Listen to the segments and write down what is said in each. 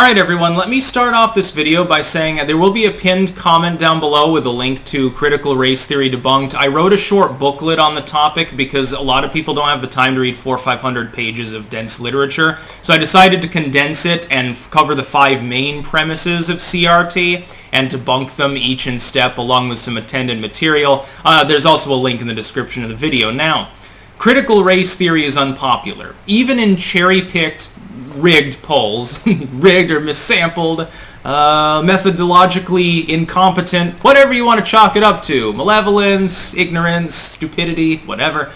Alright everyone, let me start off this video by saying there will be a pinned comment down below with a link to Critical Race Theory Debunked. I wrote a short booklet on the topic because a lot of people don't have the time to read 400 or 500 pages of dense literature, so I decided to condense it and cover the 5 main premises of CRT and debunk them each in step along with some attendant material. There's also a link in the description of the video. Now, critical race theory is unpopular. Even in cherry-picked rigged polls, rigged or missampled, methodologically incompetent, whatever you want to chalk it up to, malevolence, ignorance, stupidity, whatever,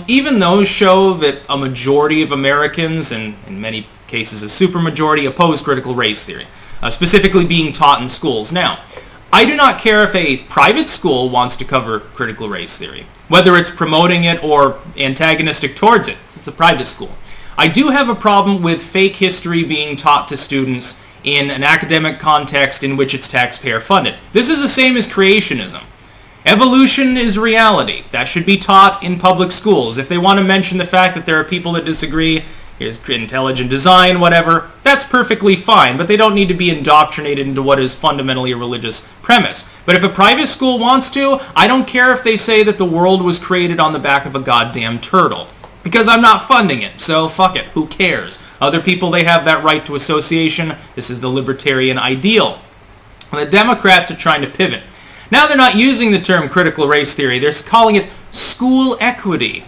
even those show that a majority of Americans, and in many cases a supermajority, oppose critical race theory, specifically being taught in schools. Now, I do not care if a private school wants to cover critical race theory, whether it's promoting it or antagonistic towards it. It's a private school. I do have a problem with fake history being taught to students in an academic context in which it's taxpayer funded. This is the same as creationism. Evolution is reality. That should be taught in public schools. If they want to mention the fact that there are people that disagree, here's intelligent design, whatever, that's perfectly fine, but they don't need to be indoctrinated into what is fundamentally a religious premise. But if a private school wants to, I don't care if they say that the world was created on the back of a goddamn turtle. Because I'm not funding it, so fuck it, who cares? Other people, they have that right to association. This is the libertarian ideal. The Democrats are trying to pivot. Now they're not using the term critical race theory, they're calling it school equity.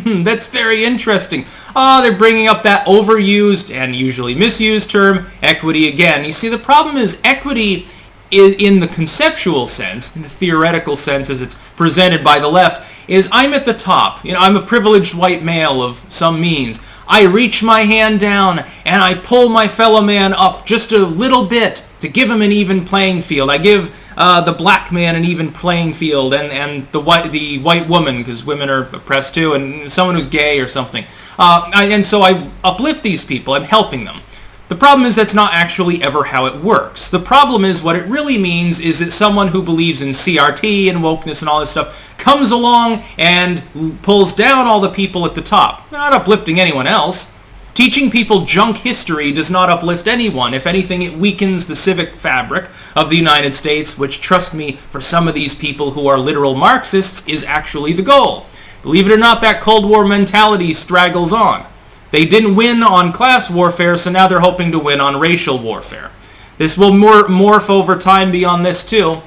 That's very interesting. They're bringing up that overused and usually misused term, equity again. You see, the problem is equity in the conceptual sense, in the theoretical sense as it's presented by the left, is I'm at the top. You know, I'm a privileged white male of some means. I reach my hand down and I pull my fellow man up just a little bit to give him an even playing field. I give the black man an even playing field and the white woman, because women are oppressed too, and someone who's gay or something. And so I uplift these people. I'm helping them. The problem is that's not actually ever how it works. The problem is what it really means is that someone who believes in CRT and wokeness and all this stuff comes along and pulls down all the people at the top. They're not uplifting anyone else. Teaching people junk history does not uplift anyone. If anything, it weakens the civic fabric of the United States, which, trust me, for some of these people who are literal Marxists, is actually the goal. Believe it or not, that Cold War mentality straggles on. They didn't win on class warfare, so now they're hoping to win on racial warfare. This will morph over time beyond this too.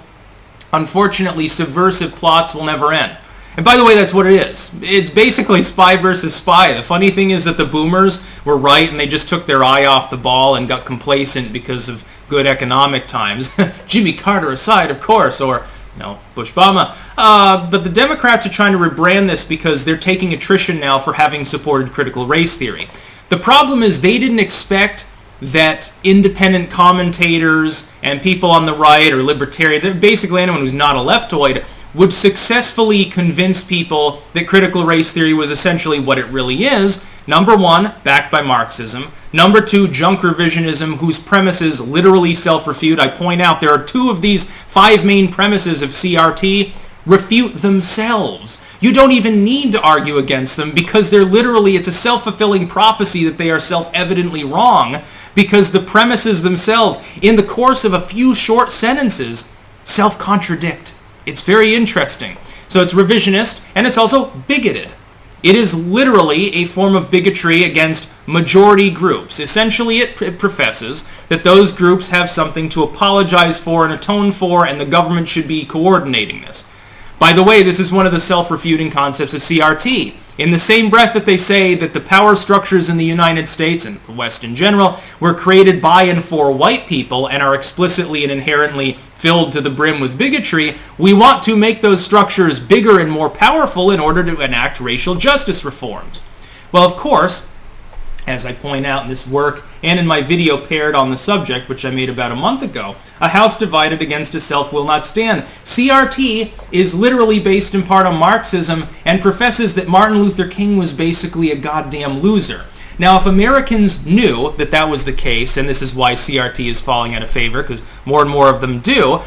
Unfortunately, subversive plots will never end. And by the way, that's what it is. It's basically spy versus spy. The funny thing is that the boomers were right and they just took their eye off the ball and got complacent because of good economic times. Jimmy Carter aside, of course, or Bush-Obama. But the Democrats are trying to rebrand this because they're taking attrition now for having supported critical race theory. The problem is they didn't expect that independent commentators and people on the right or libertarians, basically anyone who's not a leftoid, would successfully convince people that critical race theory was essentially what it really is. Number one, backed by Marxism. Number two, junk revisionism, whose premises literally self-refute. I point out there are 2 of these 5 main premises of CRT refute themselves. You don't even need to argue against them because they're literally, it's a self-fulfilling prophecy that they are self-evidently wrong because the premises themselves, in the course of a few short sentences, self-contradict. It's very interesting. So it's revisionist, and it's also bigoted. It is literally a form of bigotry against majority groups. Essentially, it professes that those groups have something to apologize for and atone for, and the government should be coordinating this. By the way, this is one of the self-refuting concepts of CRT. In the same breath that they say that the power structures in the United States and the West in general were created by and for white people and are explicitly and inherently filled to the brim with bigotry, we want to make those structures bigger and more powerful in order to enact racial justice reforms. Well, of course, as I point out in this work and in my video paired on the subject, which I made about a month ago, a house divided against itself will not stand. CRT is literally based in part on Marxism and professes that Martin Luther King was basically a goddamn loser. Now, if Americans knew that that was the case, and this is why CRT is falling out of favor, because more and more of them do,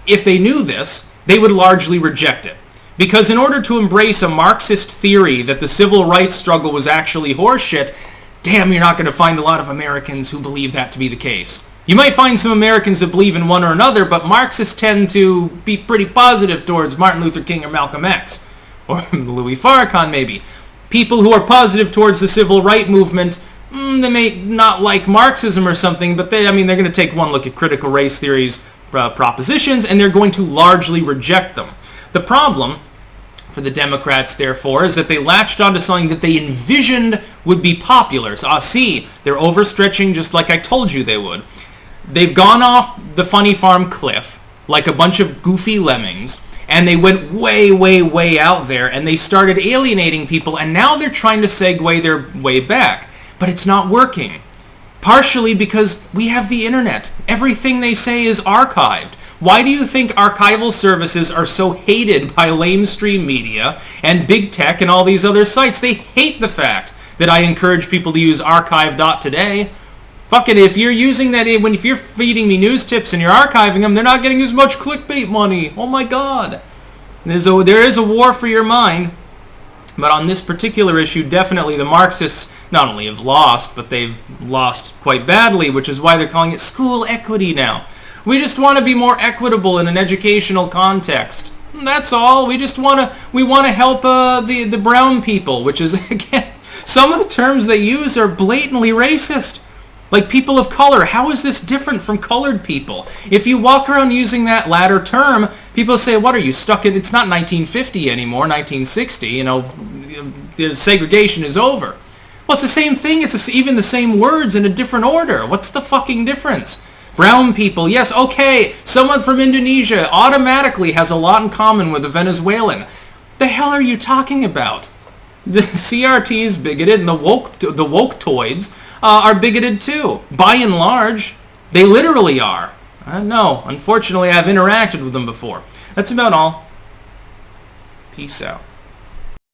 if they knew this, they would largely reject it. Because in order to embrace a Marxist theory that the civil rights struggle was actually horseshit, damn, you're not going to find a lot of Americans who believe that to be the case. You might find some Americans that believe in one or another, but Marxists tend to be pretty positive towards Martin Luther King or Malcolm X. Or Louis Farrakhan, maybe. People who are positive towards the civil rights movement, they may not like Marxism or something, but they're going to take one look at critical race theory's propositions, and they're going to largely reject them. The problem for the Democrats, therefore, is that they latched onto something that they envisioned would be popular. So, they're overstretching just like I told you they would. They've gone off the funny farm cliff like a bunch of goofy lemmings, and they went way, way, way out there, and they started alienating people, and now they're trying to segue their way back. But it's not working. Partially because we have the internet. Everything they say is archived. Why do you think archival services are so hated by lamestream media and big tech and all these other sites? They hate the fact that I encourage people to use archive.today. Fuck it, if you're using that, if you're feeding me news tips and you're archiving them, they're not getting as much clickbait money. Oh my god. There is a war for your mind. But on this particular issue, definitely the Marxists not only have lost, but they've lost quite badly, which is why they're calling it school equity now. We just want to be more equitable in an educational context. That's all. We want to help the brown people, which is, again, some of the terms they use are blatantly racist. Like people of color, how is this different from colored people? If you walk around using that latter term, people say, what are you stuck in? It's not 1950 anymore, 1960, the segregation is over. Well, it's the same thing. It's even the same words in a different order. What's the fucking difference? Brown people, yes, okay, someone from Indonesia automatically has a lot in common with a Venezuelan. The hell are you talking about? The CRT is bigoted, and the woke-toids are bigoted too. By and large, they literally are. No, unfortunately, I've interacted with them before. That's about all. Peace out.